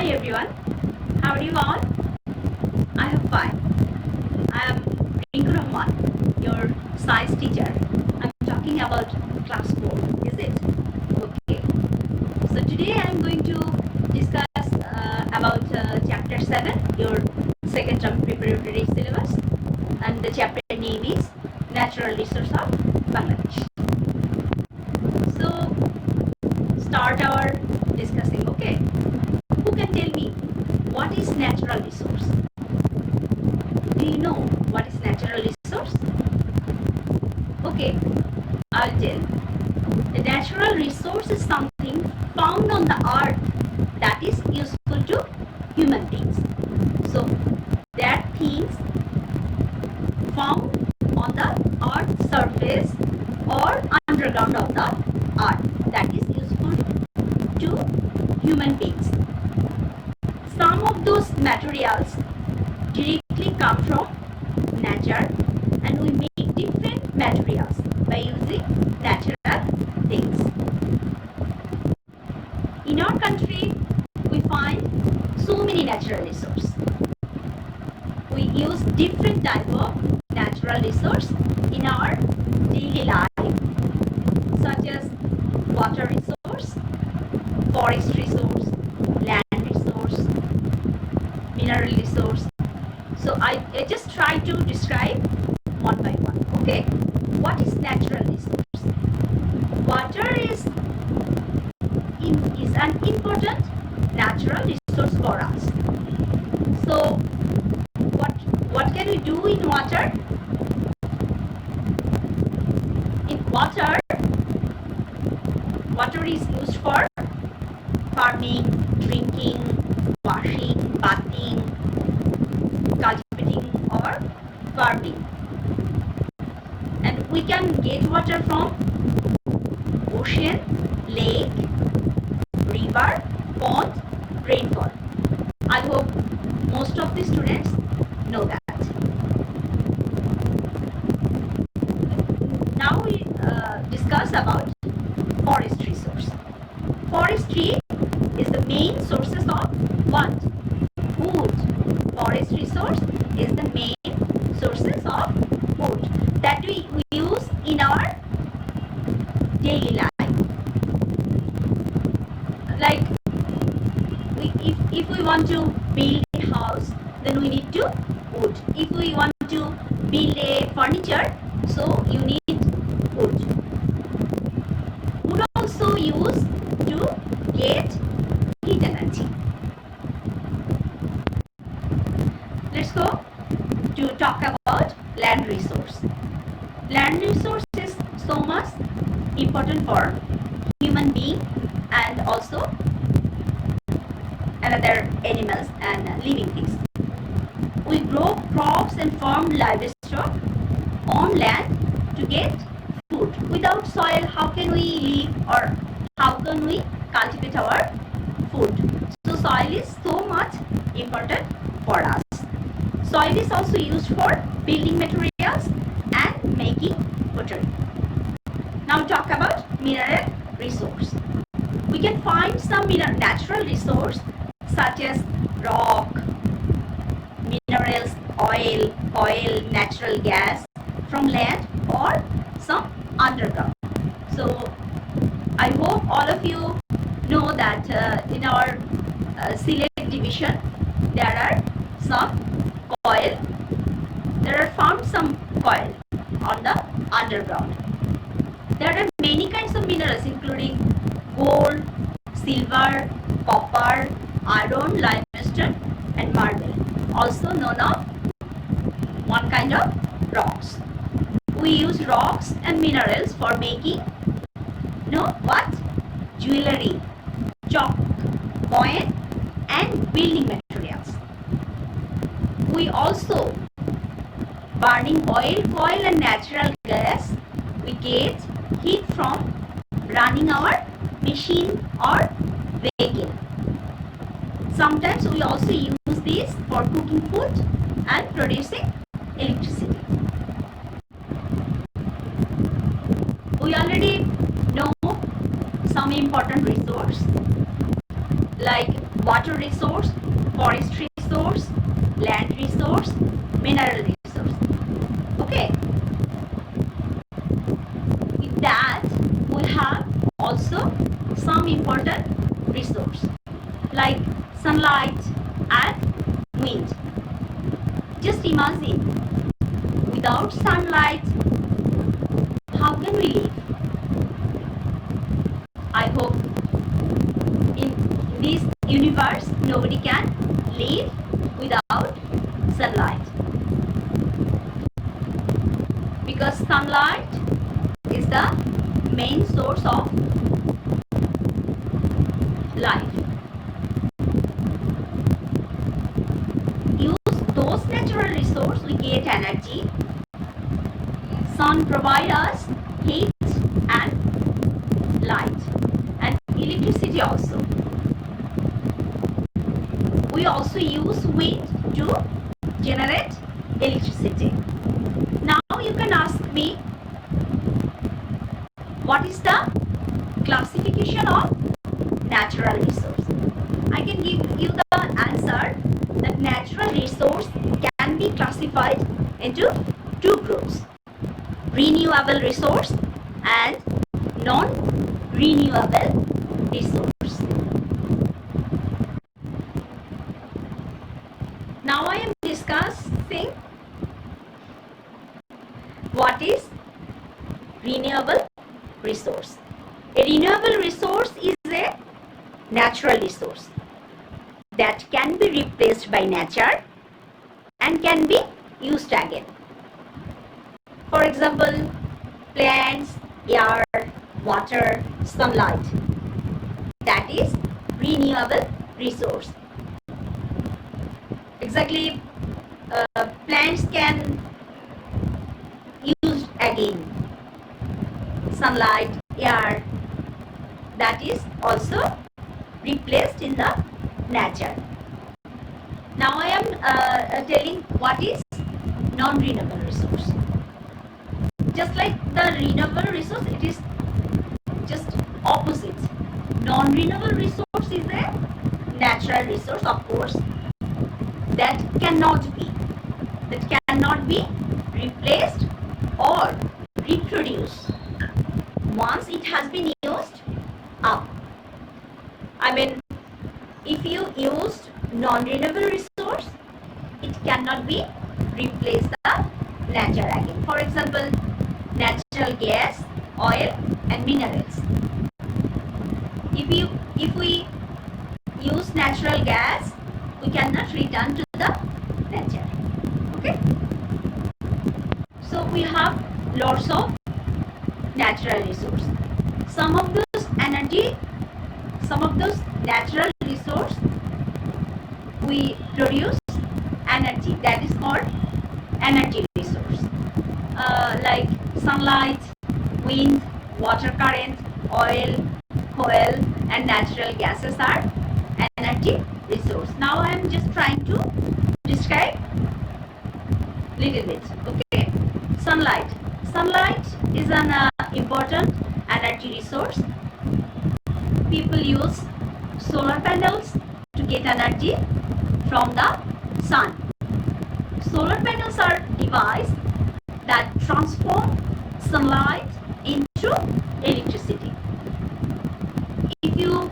Hi everyone, how are you all? I am fine. I am Rinku Rahman, your science teacher. I'm talking about class 4, is it? Okay. So today I am going to discuss about chapter 7, your second term preparatory syllabus, and the chapter name is Natural Resource of Bangladesh. So start our discussing, okay? Who can tell me what is natural resource? Do you know what is natural resource? Okay, I'll tell. The natural resource is something found on the earth that is useful to human beings. So, there are things found on the earth's surface or underground of the earth that is useful to human beings. Some of those materials directly come from nature, and we make different materials by using natural things. In our country, we find so many natural resources. We use different type of natural resource in our daily life, such as water resource, forest resource, land resource, mineral resource. So I just try to describe one by one. Okay, what is natural resource? Water is an important natural resource for us. So what can we do in water? In water is used for farming, drinking, washing, bathing, cultivating, or farming. And we can get water from ocean, lake, river, pond, rainfall. I hope most of the students know that. Now we discuss about forest resource. Forestry is the main sources of what? Wood. Forest resource is the main sources of wood that we use in our daily life. Like if we want to build a house, then we need to wood. If we want to build a furniture, so you need wood. Wood also used to get heat energy. Let's go to talk about land resource. Land resource is so much important for human being and also another animals and living things. We grow crops and farm livestock on land to get food. Without soil, how can we live or how can we cultivate our food? So soil is so much important for us. Soil is also used for building materials and making pottery. Now talk about mineral resource. We can find some natural resource such as rock, minerals, oil, natural gas from land or some underground. So I hope all of you know that in our Select division there are some coal. There are found some coal on the underground. There are many kinds of minerals including gold, silver, copper, iron, limestone and marble, also known as one kind of rocks. We use rocks and minerals for making what? Jewelry, chalk, coin and building materials. We also burning oil, coal and natural gas, we get heat from running our machine or vehicle. Sometimes we also use this for cooking food and producing electricity. We already know some important resource like water resource, forest resource, land resource, mineral resource. Okay. With that, we have also some important resource like sunlight and wind. Just imagine, without sunlight, how can we live? I hope in this universe nobody can live without sunlight, because sunlight is the main source of life. Use those natural resources, we get energy. Sun provides us heat and light and electricity also. We also use wind to generate electricity. Now you can ask me, what is the classification of natural resource? I can give you the answer that natural resource can be classified into two groups: renewable resource and non-renewable resource. Now I am discussing what is renewable resource. A renewable resource is a natural resource that can be replaced by nature and can be used again. For example, plants, air, water, sunlight. That is renewable resource. Exactly, plants can use again. Sunlight, air, that is also replaced in the nature. Now I am telling what is non-renewable resource. Just like the renewable resource, it is just opposite. Non-renewable resource is a natural resource, of course, that cannot be replaced or reproduced once it has been used up. I mean, if you used non-renewable resource, it cannot be replaced the nature again. For example, natural gas, oil and minerals. If we use natural gas, we cannot return to the nature. Okay? So we have lots of natural resources. Some of those natural resources, we produce energy, that is called energy resource. Like sunlight, wind, water current, oil, coal and natural gases are energy resource. Now I am just trying to describe little bit. Okay, sunlight. Sunlight is an important energy resource. People use solar panels to get energy from the sun. Solar panels are devices that transform sunlight into electricity. If you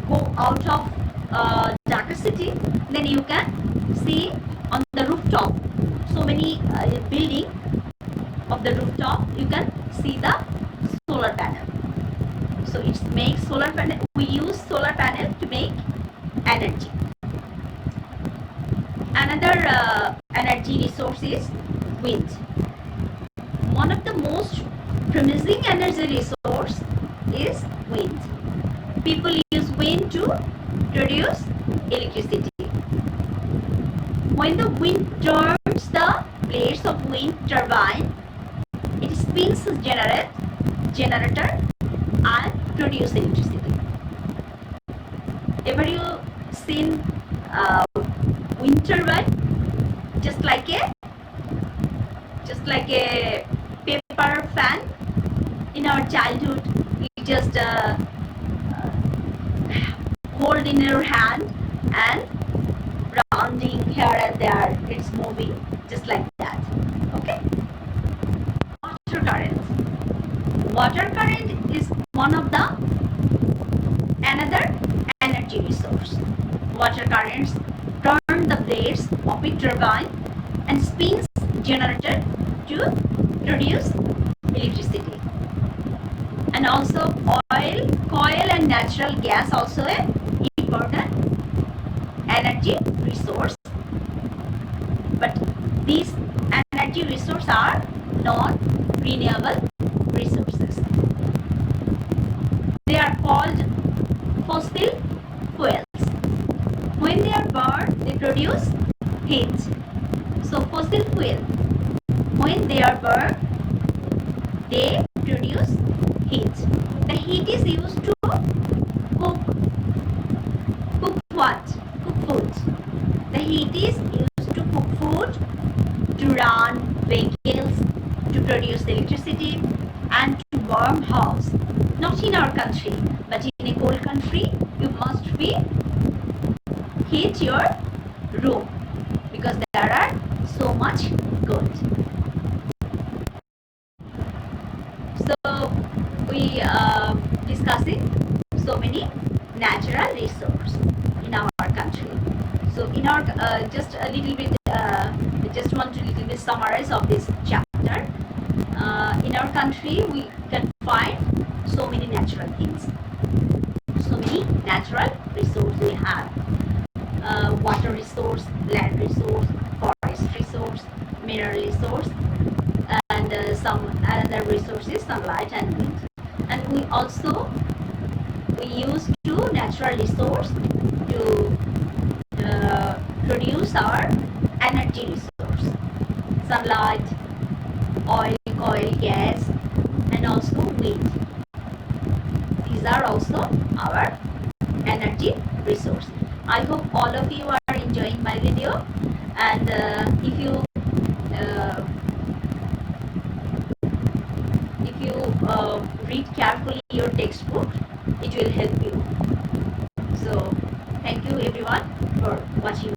go out of darker city, then you can see on the rooftop so many building of the rooftop, you can see the solar panel. So it makes solar panel, we use solar panel to make energy. Another energy resource is wind. One of the most promising energy resource is wind. People use wind to produce electricity. When the wind turns the blades of wind turbine, it spins a generator and produce electricity. Ever you seen wind turbine? Just like a paper fan. In our childhood, you just hold in your hand and rounding here and there, it's moving just like that. Okay. Water current. Water current is one of the another energy resource. Water currents turn the blades of a turbine and spins generator to produce electricity. And also oil, coal and natural gas also a important energy resource. But these energy resources are non-renewable resources. They are called fossil fuels. When they are burned, they produce heat. So fossil fuel, when they are burned, they produce heat. The heat is used to cook what? Cook food. The heat is used to cook food, to run vehicles, to produce electricity, and to warm house. Not in our country, but in a cold country, you must be heat your room because there are so much cold. So we discussing so many natural resources in our country. So in our just a little bit, just want to little bit summarize of this chapter. In our country, we can find so many natural things, so many natural resources we have. Water resource, land resource, forest resource, mineral resource, and some other resources, sunlight and wind. And we use two natural resource to produce our energy resource: sunlight, oil, coal, gas, and also wind. These are also our energy resource. I hope all of you are enjoying my video, and uh, if you read carefully your textbook, it will help you. So thank you everyone for watching